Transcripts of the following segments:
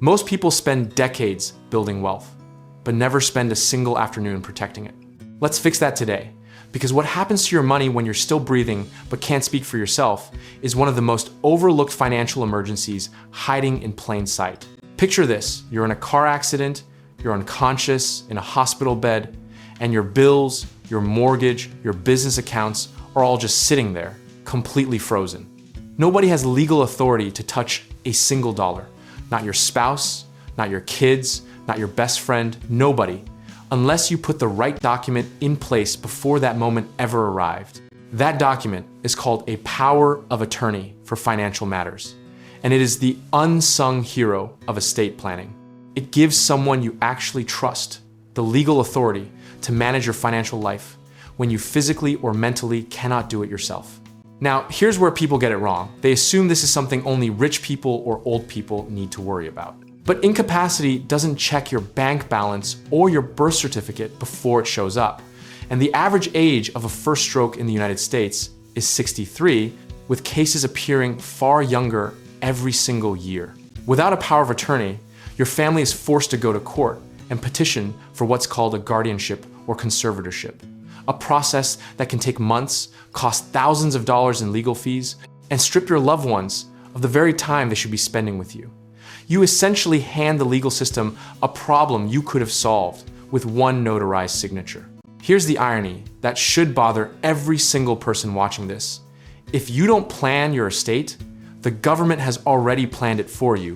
Most people spend decades building wealth, but never spend a single afternoon protecting it. Let's fix that today, because what happens to your money when you're still breathing but can't speak for yourself is one of the most overlooked financial emergencies hiding in plain sight. Picture this: you're in a car accident, you're unconscious in a hospital bed, and your bills, your mortgage, your business accounts are all just sitting there, completely frozen. Nobody has legal authority to touch a single dollar. Not your spouse, not your kids, not your best friend, nobody, unless you put the right document in place before that moment ever arrived. That document is called a power of attorney for financial matters, and it is the unsung hero of estate planning. It gives someone you actually trust the legal authority to manage your financial life when you physically or mentally cannot do it yourself. Now, here's where people get it wrong. They assume this is something only rich people or old people need to worry about. But incapacity doesn't check your bank balance or your birth certificate before it shows up. And the average age of a first stroke in the United States is 63, with cases appearing far younger every single year. Without a power of attorney, your family is forced to go to court and petition for what's called a guardianship or conservatorship, a process that can take months, cost thousands of dollars in legal fees, and strip your loved ones of the very time they should be spending with you. You essentially hand the legal system a problem you could have solved with one notarized signature. Here's the irony that should bother every single person watching this. If you don't plan your estate, the government has already planned it for you.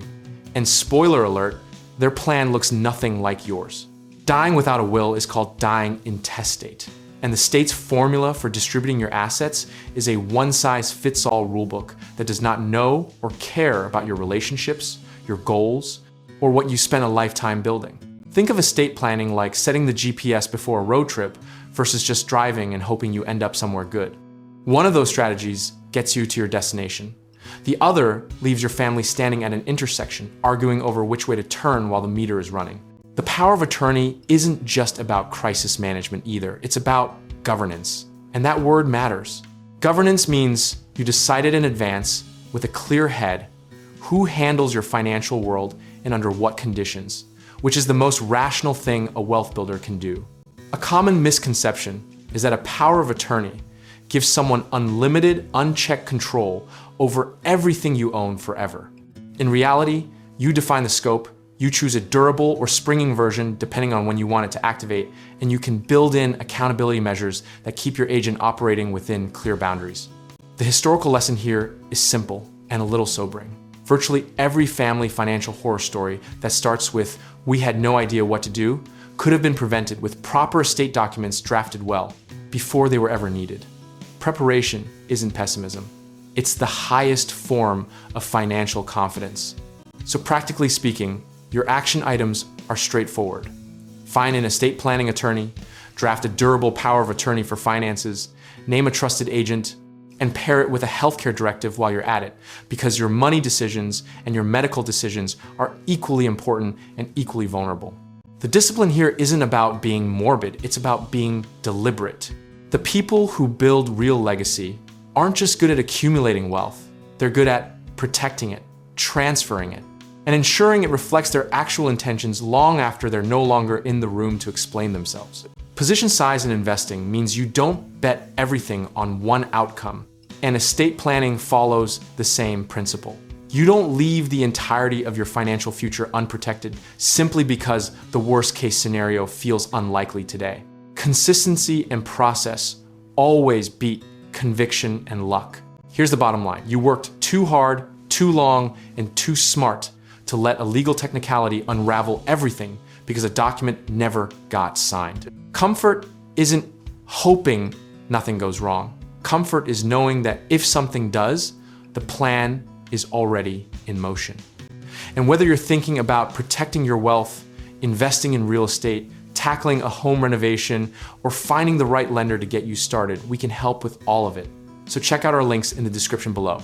And spoiler alert, their plan looks nothing like yours. Dying without a will is called dying intestate. And the state's formula for distributing your assets is a one-size-fits-all rulebook that does not know or care about your relationships, your goals, or what you spent a lifetime building. Think of estate planning like setting the GPS before a road trip versus just driving and hoping you end up somewhere good. One of those strategies gets you to your destination. The other leaves your family standing at an intersection, arguing over which way to turn while the meter is running. The power of attorney isn't just about crisis management either. It's about governance. And that word matters. Governance means you decided in advance with a clear head who handles your financial world and under what conditions, which is the most rational thing a wealth builder can do. A common misconception is that a power of attorney gives someone unlimited, unchecked control over everything you own forever. In reality, you define the scope, you choose a durable or springing version depending on when you want it to activate, and you can build in accountability measures that keep your agent operating within clear boundaries. The historical lesson here is simple and a little sobering. Virtually every family financial horror story that starts with "we had no idea what to do" could have been prevented with proper estate documents drafted well before they were ever needed. Preparation isn't pessimism. It's the highest form of financial confidence. So practically speaking, your action items are straightforward. Find an estate planning attorney, draft a durable power of attorney for finances, name a trusted agent, and pair it with a healthcare directive while you're at it, because your money decisions and your medical decisions are equally important and equally vulnerable. The discipline here isn't about being morbid, it's about being deliberate. The people who build real legacy aren't just good at accumulating wealth, they're good at protecting it, transferring it, and ensuring it reflects their actual intentions long after they're no longer in the room to explain themselves. Position size in investing means you don't bet everything on one outcome, and estate planning follows the same principle. You don't leave the entirety of your financial future unprotected simply because the worst case scenario feels unlikely today. Consistency and process always beat conviction and luck. Here's the bottom line. You worked too hard, too long, and too smart to let a legal technicality unravel everything because a document never got signed. Comfort isn't hoping nothing goes wrong. Comfort is knowing that if something does, the plan is already in motion. And whether you're thinking about protecting your wealth, investing in real estate, tackling a home renovation, or finding the right lender to get you started, we can help with all of it. So check out our links in the description below.